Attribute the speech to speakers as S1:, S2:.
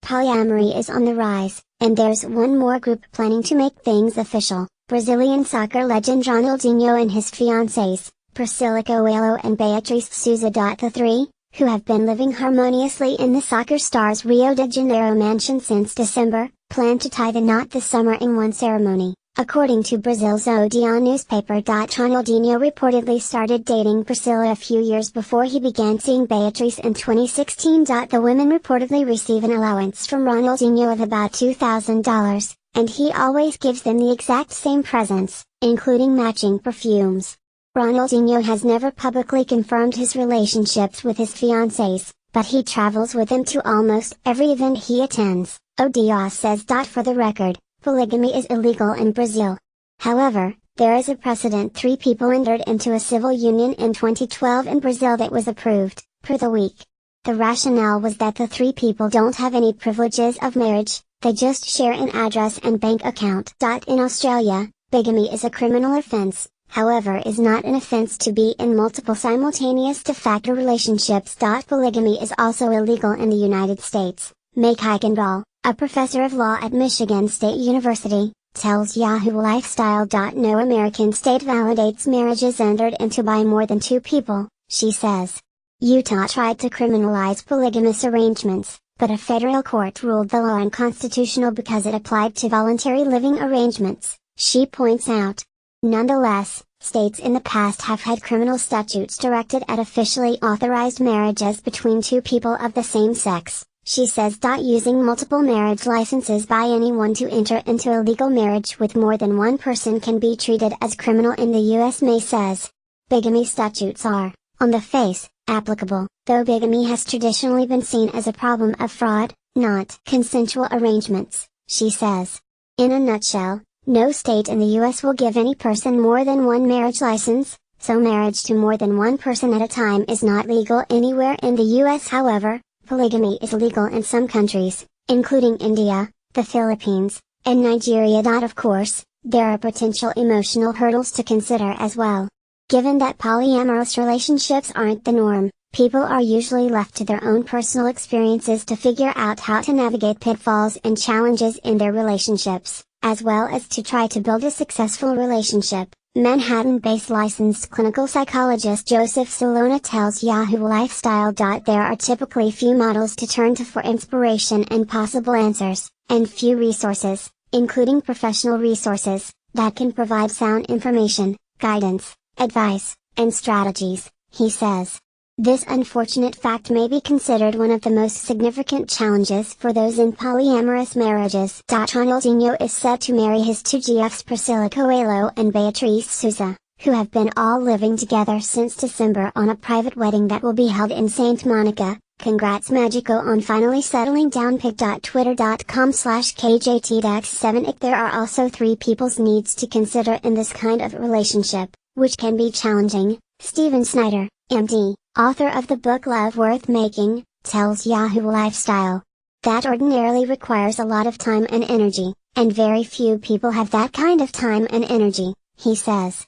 S1: Polyamory is on the rise, and there's one more group planning to make things official. Brazilian soccer legend Ronaldinho and his fiancées, Priscila Coelho and Beatriz Souza. The three, who have been living harmoniously in the soccer star's Rio de Janeiro mansion since December, plan to tie the knot this summer in one ceremony. According to Brazil's O Dia newspaper. Ronaldinho reportedly started dating Priscila a few years before he began seeing Beatriz in 2016. The women reportedly receive an allowance from Ronaldinho of about $2,000, and he always gives them the exact same presents, including matching perfumes. Ronaldinho has never publicly confirmed his relationships with his fiancées, but he travels with them to almost every event he attends, O Dia says. For the record, polygamy is illegal in Brazil. However, there is a precedent. 3 people entered into a civil union in 2012 in Brazil that was approved, per The Week. The rationale was that the 3 people don't have any privileges of marriage, they just share an address and bank account. In Australia, bigamy is a criminal offense, however is not an offense to be in multiple simultaneous de facto relationships. Polygamy is also illegal in the United States. Meg Kuykendall, a professor of law at Michigan State University, tells Yahoo Lifestyle. No American state validates marriages entered into by more than 2 people, she says. Utah tried to criminalize polygamous arrangements, but a federal court ruled the law unconstitutional because it applied to voluntary living arrangements, she points out. Nonetheless, states in the past have had criminal statutes directed at officially authorized marriages between 2 people of the same sex, she says. Using multiple marriage licenses by anyone to enter into a legal marriage with more than one person can be treated as criminal in the U.S. May says. Bigamy statutes are, on the face, applicable, though bigamy has traditionally been seen as a problem of fraud, not consensual arrangements, she says. In a nutshell, no state in the U.S. will give any person more than one marriage license, so marriage to more than one person at a time is not legal anywhere in the U.S. However, polygamy is legal in some countries, including India, the Philippines, and Nigeria. Of course, there are potential emotional hurdles to consider as well. Given that polyamorous relationships aren't the norm, people are usually left to their own personal experiences to figure out how to navigate pitfalls and challenges in their relationships, as well as to try to build a successful relationship. Manhattan-based licensed clinical psychologist Joseph Salona tells Yahoo Lifestyle. There are typically few models to turn to for inspiration and possible answers, and few resources, including professional resources, that can provide sound information, guidance, advice, and strategies, he says. This unfortunate fact may be considered one of the most significant challenges for those in polyamorous marriages. Ronaldinho is set to marry his 2 GFs Priscila Coelho and Beatriz Souza, who have been all living together since December on a private wedding that will be held in Saint Monica. Congrats Magico on finally settling down. Pic.twitter.com/KJTDAX7. There are also 3 people's needs to consider in this kind of relationship, which can be challenging. Stephen Snyder, MD, author of the book Love Worth Making, tells Yahoo Lifestyle. That ordinarily requires a lot of time and energy, and very few people have that kind of time and energy, he says.